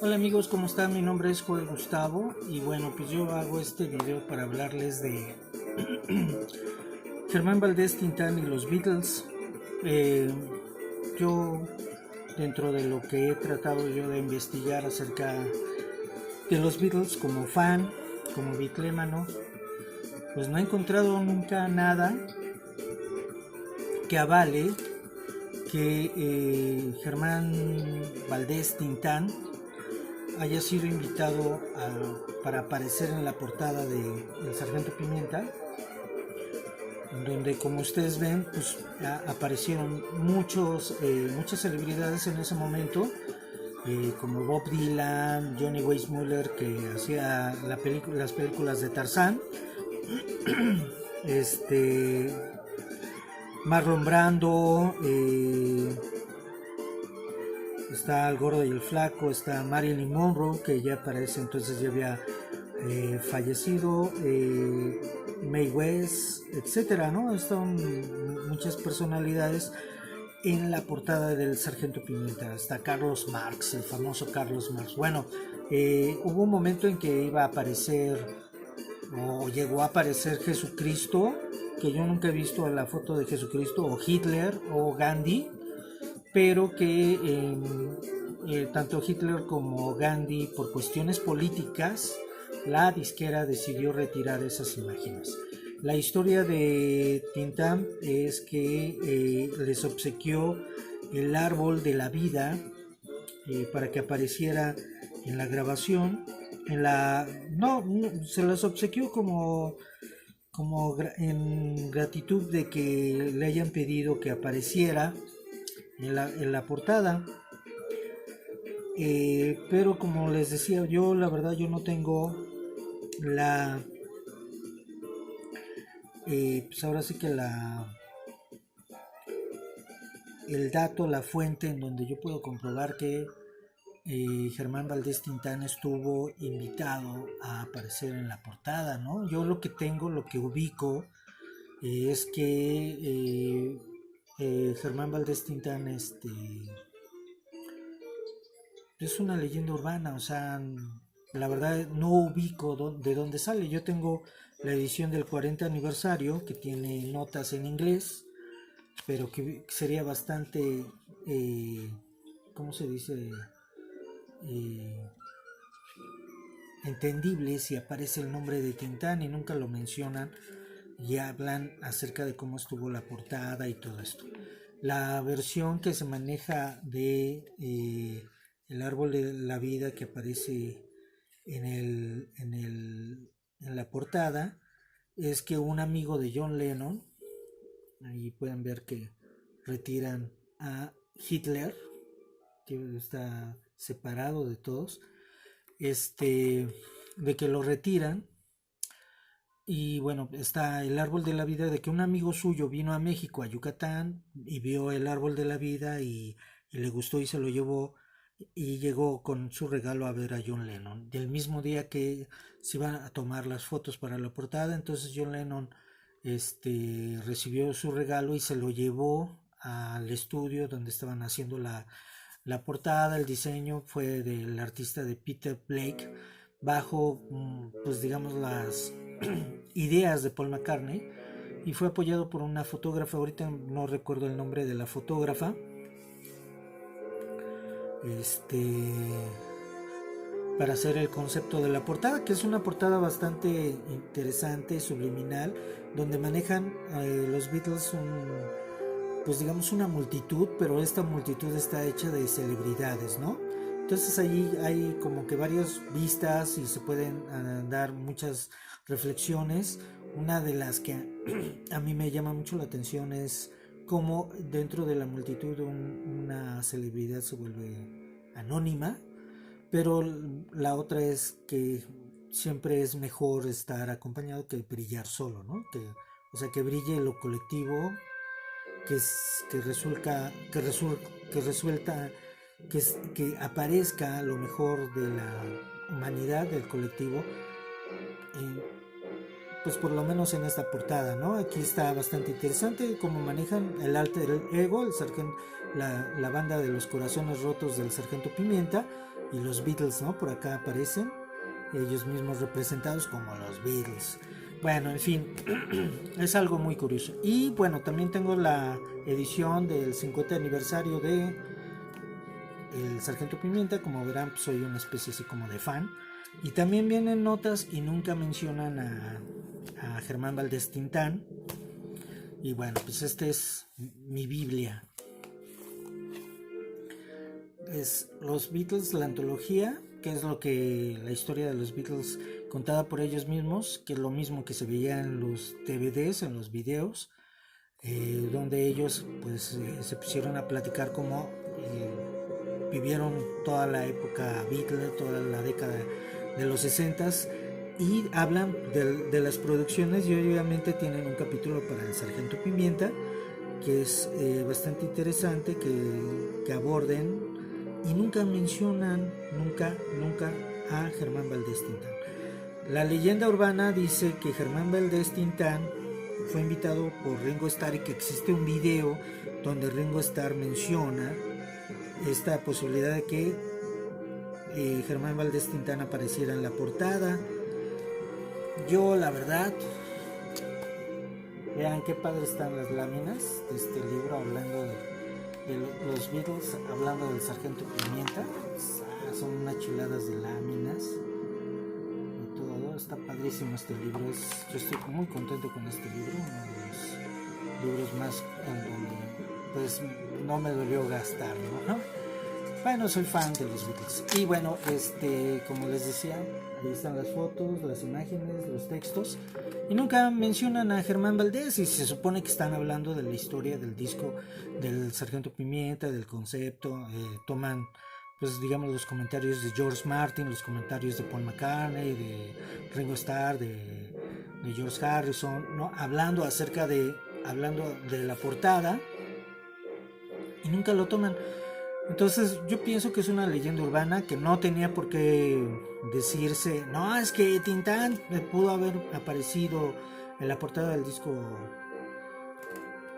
Hola amigos, ¿cómo están? Mi nombre es Joel Gustavo y bueno, pues yo hago este video para hablarles de Germán Valdés Tintán y los Beatles. Eh, yo, dentro de lo que he tratado yo de investigar acerca de los Beatles como fan, como bitlémano, pues no he encontrado nunca nada que avale que Germán Valdés Tintán haya sido invitado para aparecer en la portada de El Sargento Pimienta, donde, como ustedes ven, pues aparecieron muchas celebridades en ese momento, como Bob Dylan, Johnny Weissmuller, que hacía las películas de Tarzán, Marlon Brando, está el gordo y el flaco, está Marilyn Monroe, que ya para ese entonces ya había fallecido, Mae West, etcétera, ¿no? Están muchas personalidades en la portada del Sargento Pimienta. Está Carlos Marx, el famoso Carlos Marx. Bueno, hubo un momento en que iba a aparecer, o llegó a aparecer Jesucristo, que yo nunca he visto la foto de Jesucristo, o Hitler, o Gandhi, pero que tanto Hitler como Gandhi, por cuestiones políticas, la disquera decidió retirar esas imágenes. La historia de Tintán es que les obsequió el árbol de la vida para que apareciera en la grabación. No, se las obsequió en gratitud de que le hayan pedido que apareciera en la portada. Pero como les decía, yo la verdad yo no tengo pues ahora sí que el dato, la fuente en donde yo puedo comprobar que Germán Valdés Tintán estuvo invitado a aparecer en la portada, ¿no? Yo lo que tengo, lo que ubico, es que Germán Valdés Tintán es una leyenda urbana, o sea, la verdad no ubico de dónde sale. Yo tengo la edición del 40 aniversario que tiene notas en inglés, pero que sería bastante, ¿cómo se dice? Eh, Entendible si aparece el nombre de Tintán y nunca lo mencionan y hablan acerca de cómo estuvo la portada y todo esto. La versión que se maneja de el árbol de la vida que aparece en la portada es que un amigo de John Lennon, ahí pueden ver que retiran a Hitler, que está separado de todos, de que lo retiran. Y bueno, está el árbol de la vida, de que un amigo suyo vino a México, a Yucatán, y vio el árbol de la vida y le gustó y se lo llevó y llegó con su regalo a ver a John Lennon. Y el mismo día que se iban a tomar las fotos para la portada, entonces John Lennon recibió su regalo y se lo llevó al estudio donde estaban haciendo la portada. El diseño fue del artista de Peter Blake bajo, pues digamos, las ideas de Paul McCartney, y fue apoyado por una fotógrafa, ahorita no recuerdo el nombre de la fotógrafa, para hacer el concepto de la portada, que es una portada bastante interesante, subliminal, donde manejan los Beatles pues digamos una multitud, pero esta multitud está hecha de celebridades, ¿no? Entonces ahí hay como que varias vistas y se pueden dar muchas reflexiones. Una de las que a mí me llama mucho la atención es cómo dentro de la multitud una celebridad se vuelve anónima, pero la otra es que siempre es mejor estar acompañado que brillar solo, ¿no? O sea, que brille lo colectivo, que resulta, que resuelta, que aparezca lo mejor de la humanidad, del colectivo, pues por lo menos en esta portada, ¿no? Aquí está bastante interesante cómo manejan el alter ego, la banda de los corazones rotos del Sargento Pimienta y los Beatles, ¿no? Por acá aparecen ellos mismos representados como los Beatles. Bueno, en fin, es algo muy curioso. Y bueno, también tengo la edición del 50 aniversario de el Sargento Pimienta. Como verán, pues soy una especie así como de fan. Y también vienen notas y nunca mencionan a Germán Valdés Tintán. Y bueno, pues este es mi Biblia. Es los Beatles, la antología, que es la historia de los Beatles contada por ellos mismos, que es lo mismo que se veía en los DVDs, en los videos, donde ellos pues se pusieron a platicar cómo vivieron toda la época Beatles, toda la década de los 60s, y hablan de las producciones, y obviamente tienen un capítulo para el Sargento Pimienta, que es bastante interesante que aborden, y nunca mencionan nunca a Germán Valdés Tintán. La leyenda urbana dice que Germán Valdés Tintán fue invitado por Ringo Starr y que existe un video donde Ringo Starr menciona esta posibilidad de que Germán Valdés Tintán apareciera en la portada. Yo la verdad, vean qué padre están las láminas de este libro hablando de los Beatles, hablando del Sargento Pimienta. Son unas chuladas de láminas y todo. Está padrísimo este libro. Yo estoy muy contento con este libro, uno de los libros más en donde pues no me dolió gastar, ¿no? Bueno, soy fan de los Beatles. Y bueno, como les decía, ahí están las fotos, las imágenes, los textos. Y nunca mencionan a Germán Valdés, y se supone que están hablando de la historia del disco del Sargento Pimienta, del concepto. Toman, pues digamos, los comentarios de George Martin, los comentarios de Paul McCartney, de Ringo Starr, de George Harrison, ¿no? Hablando de la portada, y nunca lo toman. Entonces yo pienso que es una leyenda urbana que no tenía por qué decirse. No, es que Tintán pudo haber aparecido en la portada del disco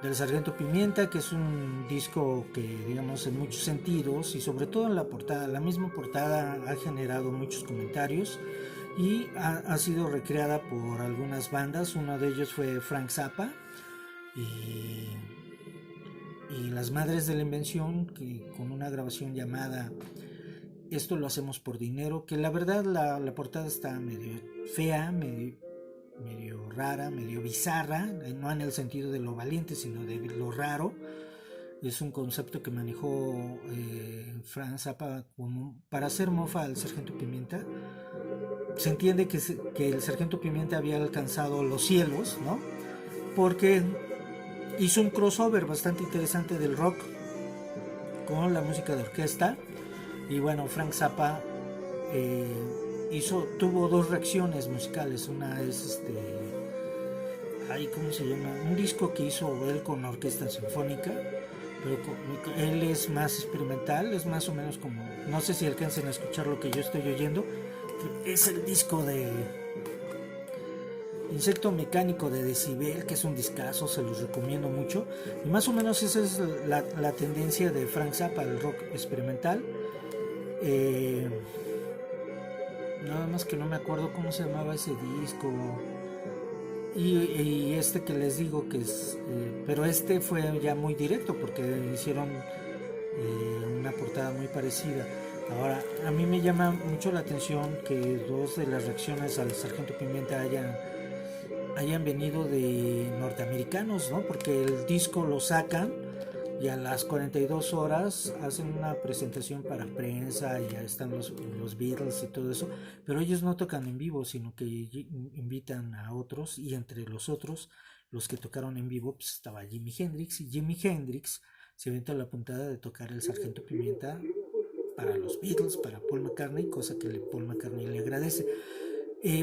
del Sargento Pimienta, que es un disco que, digamos, en muchos sentidos, y sobre todo en la portada, la misma portada ha generado muchos comentarios y ha sido recreada por algunas bandas. Uno de ellos fue Frank Zappa y las Madres de la Invención, que con una grabación llamada Esto lo hacemos por dinero, que la verdad la portada está medio fea, medio rara, medio bizarra, no en el sentido de lo valiente, sino de lo raro. Es un concepto que manejó Frank Zappa para hacer mofa al Sargento Pimienta. Se entiende que el Sargento Pimienta había alcanzado los cielos, ¿no? Porque hizo un crossover bastante interesante del rock con la música de orquesta. Y bueno, Frank Zappa tuvo dos reacciones musicales. Una es ¿cómo se llama? Un disco que hizo él con orquesta sinfónica, pero él es más experimental, es más o menos como, no sé si alcancen a escuchar lo que yo estoy oyendo. Es el disco de Insecto Mecánico de Decibel, que es un discazo, se los recomiendo mucho. Y más o menos esa es la tendencia de Frank Zappa, el rock experimental. Nada más que no me acuerdo cómo se llamaba ese disco. Y que les digo que es, pero fue ya muy directo porque hicieron una portada muy parecida. Ahora, a mí me llama mucho la atención que dos de las reacciones al Sargento Pimienta hayan venido de norteamericanos, ¿no? Porque el disco lo sacan y a las 42 horas hacen una presentación para prensa y ya están los Beatles y todo eso, pero ellos no tocan en vivo, sino que invitan a otros, y entre los otros, los que tocaron en vivo, pues estaba Jimi Hendrix, y Jimi Hendrix se aventó la puntada de tocar el Sargento Pimienta para los Beatles, para Paul McCartney, cosa que Paul McCartney le agradece.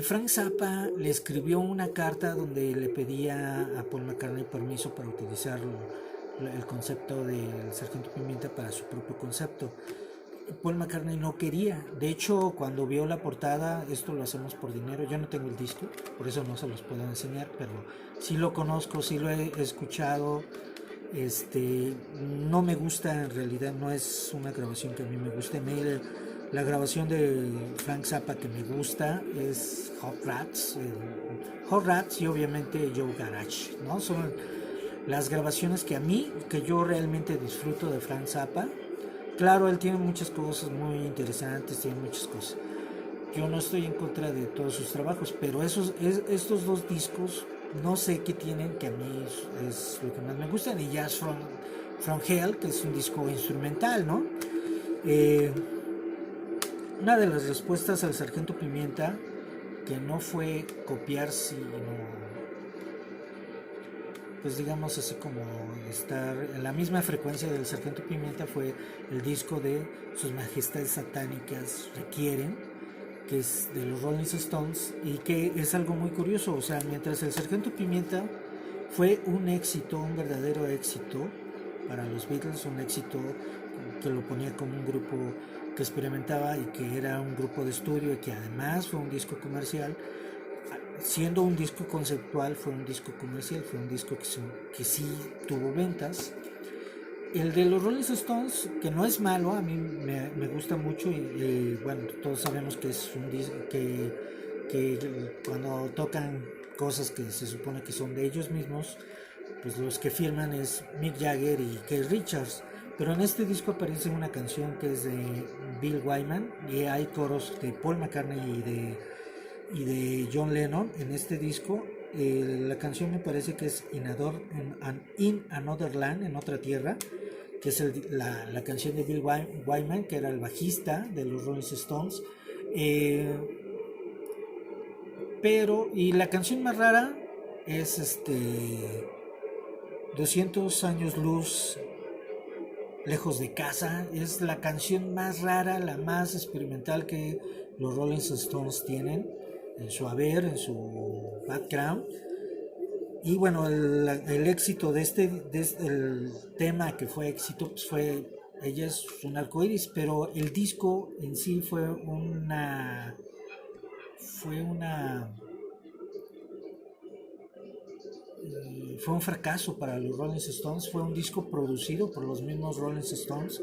Frank Zappa le escribió una carta donde le pedía a Paul McCartney permiso para utilizar el concepto del Sargento Pimienta para su propio concepto. Paul McCartney no quería. De hecho, cuando vio la portada, esto lo hacemos por dinero. Yo no tengo el disco, por eso no se los puedo enseñar, pero sí lo conozco, sí lo he escuchado. Este, no me gusta, en realidad no es una grabación que a mí me guste. La grabación de Frank Zappa que me gusta es Hot Rats, Hot Rats y obviamente Joe Garage, ¿no? Son las grabaciones que yo realmente disfruto de Frank Zappa. Claro, él tiene muchas cosas muy interesantes, tiene muchas cosas. Yo no estoy en contra de todos sus trabajos, pero estos dos discos no sé qué tienen que a mí es lo que más me gusta. Y Jazz from Hell, que es un disco instrumental, ¿no? Eh, una de las respuestas al Sargento Pimienta, que no fue copiar, sino pues digamos así como estar en la misma frecuencia del Sargento Pimienta, fue el disco de Sus Majestades Satánicas Requieren, que es de los Rolling Stones, y que es algo muy curioso. O sea, mientras el Sargento Pimienta fue un éxito, un verdadero éxito para los Beatles, un éxito que lo ponía como un grupo que experimentaba y que era un grupo de estudio y que además fue un disco comercial. Siendo un disco conceptual, fue un disco comercial, fue un disco que sí tuvo ventas. El de los Rolling Stones, que no es malo, a mí me gusta mucho y bueno, todos sabemos que es un disco que cuando tocan cosas que se supone que son de ellos mismos, pues los que firman es Mick Jagger y Keith Richards. Pero en este disco aparece una canción que es de Bill Wyman y hay coros de Paul McCartney y de John Lennon en este disco. La canción me parece que es In Another Land, en otra tierra, que es la canción de Bill Wyman, que era el bajista de los Rolling Stones. Eh, y la canción más rara es 200 años luz lejos de casa. Es la canción más rara, la más experimental que los Rolling Stones tienen en su haber, en su background. Y bueno, el éxito el tema que fue éxito, pues fue, ella es un arcoíris, pero el disco en sí fue un fracaso para los Rolling Stones. Fue un disco producido por los mismos Rolling Stones,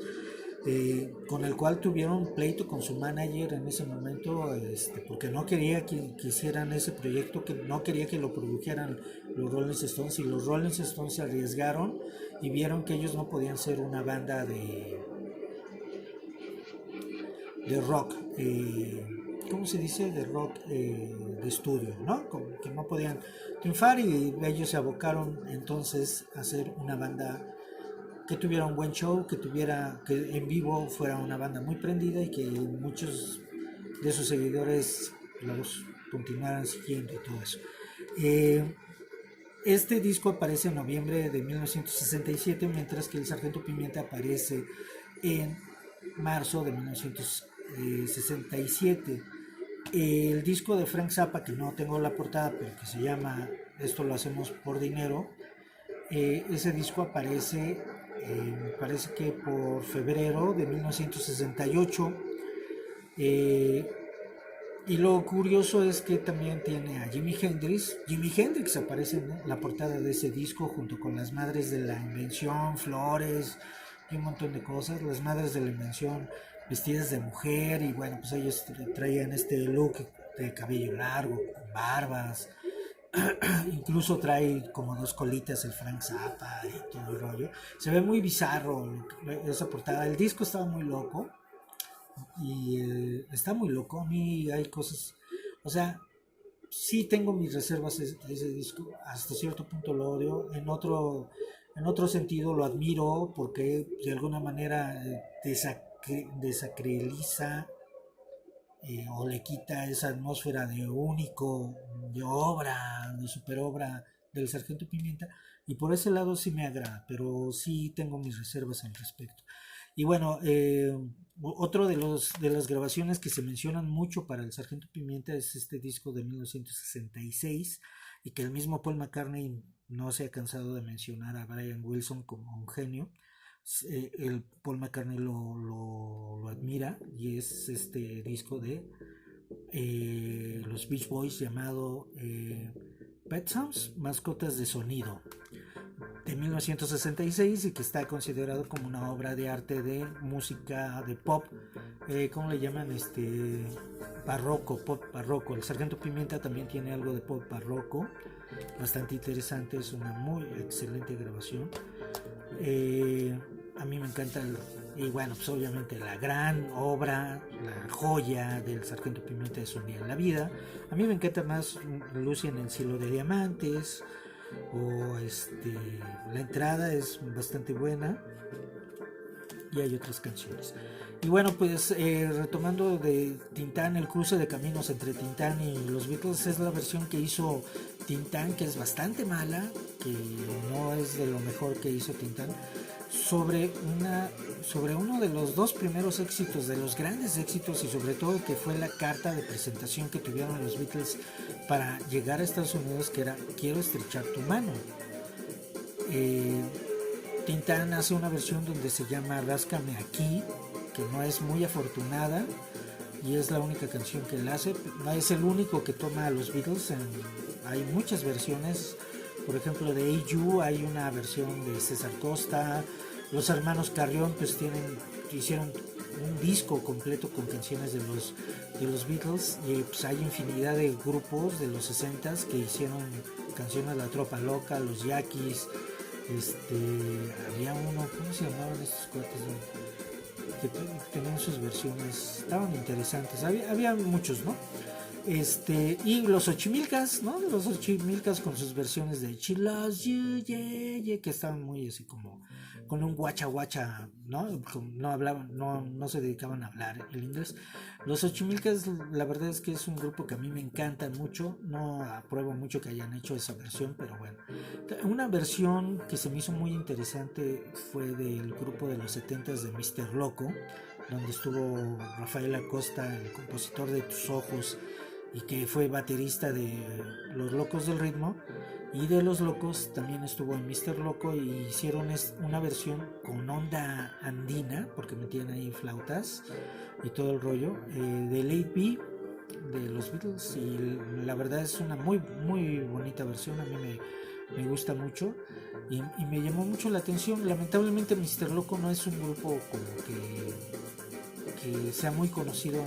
con el cual tuvieron un pleito con su manager en ese momento, porque no quería que hicieran ese proyecto, que no quería que lo produjeran los Rolling Stones, y los Rolling Stones se arriesgaron y vieron que ellos no podían ser una banda de rock, ¿cómo se dice? De rock de estudio, ¿no? Como que no podían triunfar, y ellos se abocaron entonces a hacer una banda que tuviera un buen show, que en vivo fuera una banda muy prendida y que muchos de sus seguidores los continuaran siguiendo y todo eso. Eh, este disco aparece en noviembre de 1967, mientras que el Sargento Pimienta aparece en marzo de 1967. El disco de Frank Zappa, que no tengo la portada, pero que se llama Esto lo hacemos por dinero, ese disco aparece, me parece que por febrero de 1968. eh, y lo curioso es que también tiene a Jimi Hendrix. Jimi Hendrix aparece en la portada de ese disco junto con las Madres de la Invención, flores y un montón de cosas. Las Madres de la Invención vestidas de mujer, y bueno, pues ellos traían este look de cabello largo, con barbas. Incluso trae como dos colitas el Frank Zappa y todo el rollo. Se ve muy bizarro esa portada. El disco estaba muy loco y está muy loco. A mí hay cosas, o sea, sí tengo mis reservas de ese disco. Hasta cierto punto lo odio. En otro sentido lo admiro porque de alguna manera desacraliza, o le quita esa atmósfera de único, de obra, de superobra del Sargento Pimienta, y por ese lado sí me agrada, pero sí tengo mis reservas al respecto. Y bueno, otro de las grabaciones que se mencionan mucho para el Sargento Pimienta es este disco de 1966, y que el mismo Paul McCartney no se ha cansado de mencionar a Brian Wilson como un genio. el Paul McCartney lo admira, y es este disco de los Beach Boys llamado Pet Sounds, Mascotas de Sonido, de 1966, y que está considerado como una obra de arte de música de pop, ¿cómo le llaman? Barroco, pop barroco. El Sargento Pimienta también tiene algo de pop barroco, bastante interesante, es una muy excelente grabación. A mí me encanta y bueno, pues obviamente la gran obra, la joya del Sargento Pimienta es Un día en la vida. A mí me encanta más Lucy en el cielo de diamantes, o la entrada es bastante buena, y hay otras canciones. Y bueno, pues retomando de Tintán, el cruce de caminos entre Tintán y los Beatles es la versión que hizo Tintán, que es bastante mala, que no es de lo mejor que hizo Tintán, sobre uno de los dos primeros éxitos, de los grandes éxitos, y sobre todo que fue la carta de presentación que tuvieron los Beatles para llegar a Estados Unidos, que era Quiero estrechar tu mano. Tintán hace una versión donde se llama Ráscame aquí, que no es muy afortunada, y es la única canción que él hace. No es el único que toma a los Beatles, hay muchas versiones. Por ejemplo, de Hey You hay una versión de César Costa. Los hermanos Carrión pues hicieron un disco completo con canciones de los Beatles, y pues hay infinidad de grupos de los 60s que hicieron canciones, La Tropa Loca, los Yaquis, había uno, ¿cómo se llamaban estos cuates? Que tenían sus versiones, estaban interesantes, había muchos, ¿no? Y los Ochimilcas, ¿no? Los Ochimilcas con sus versiones de She Loves You, yeah, yeah, que estaban muy así como con un guacha guacha, ¿no? No hablaban, no se dedicaban a hablar el inglés. Los Ochimilcas, la verdad es que es un grupo que a mí me encanta mucho, no apruebo mucho que hayan hecho esa versión, pero bueno. Una versión que se me hizo muy interesante fue del grupo de los 70s de Mr. Loco, donde estuvo Rafael Acosta, el compositor de Tus Ojos, y que fue baterista de Los Locos del Ritmo, y de Los Locos también estuvo en Mr. Loco, y hicieron una versión con onda andina, porque metían ahí flautas y todo el rollo, de Late B de los Beatles, y la verdad es una muy muy bonita versión. A mí me gusta mucho, y me llamó mucho la atención. Lamentablemente Mr. Loco no es un grupo como que sea muy conocido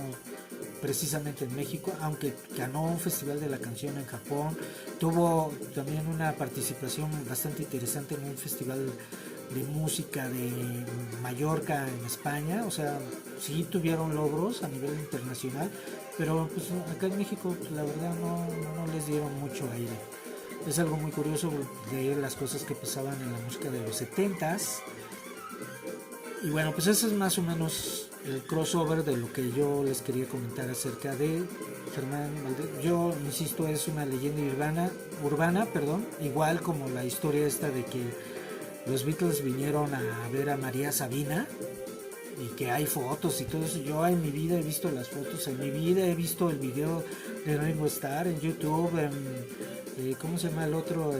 precisamente en México, aunque ganó un festival de la canción en Japón, tuvo también una participación bastante interesante en un festival de música de Mallorca en España. O sea, sí tuvieron logros a nivel internacional, pero pues acá en México pues, la verdad no les dieron mucho aire. Es algo muy curioso de las cosas que pasaban en la música de los 70s. Y bueno, pues ese es más o menos el crossover de lo que yo les quería comentar acerca de Germán Valdés. Yo insisto, es una leyenda urbana, igual como la historia esta de que los Beatles vinieron a ver a María Sabina, y que hay fotos y todo eso. Yo en mi vida he visto las fotos, en mi vida he visto el video de Ringo Starr en YouTube, ¿cómo se llama el otro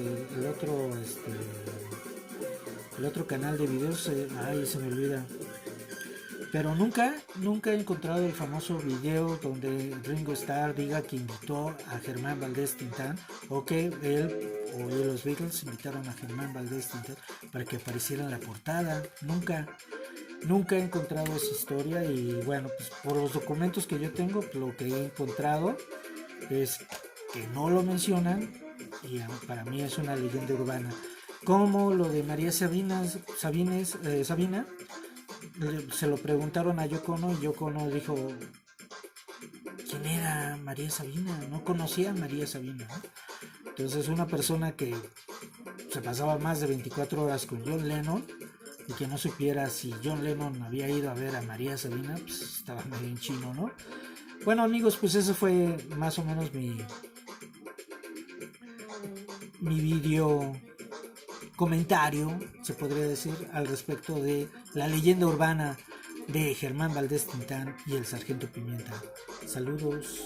canal de videos? Se me olvida. Pero nunca he encontrado el famoso video donde Ringo Starr diga que invitó a Germán Valdés Tintán, o que él o los Beatles invitaron a Germán Valdés Tintán para que apareciera en la portada. Nunca he encontrado esa historia, y bueno, pues por los documentos que yo tengo, lo que he encontrado es que no lo mencionan, y para mí es una leyenda urbana. Como lo de María Sabina, se lo preguntaron a Yoko Ono, y Yoko Ono dijo, ¿quién era María Sabina? No conocía a María Sabina, ¿no? Entonces una persona que se pasaba más de 24 horas con John Lennon, y que no supiera si John Lennon había ido a ver a María Sabina, pues estaba medio en chino, ¿no? Bueno, amigos, pues ese fue más o menos mi video comentario, se podría decir, al respecto de la leyenda urbana de Germán Valdés Tintán y el Sargento Pimienta. Saludos.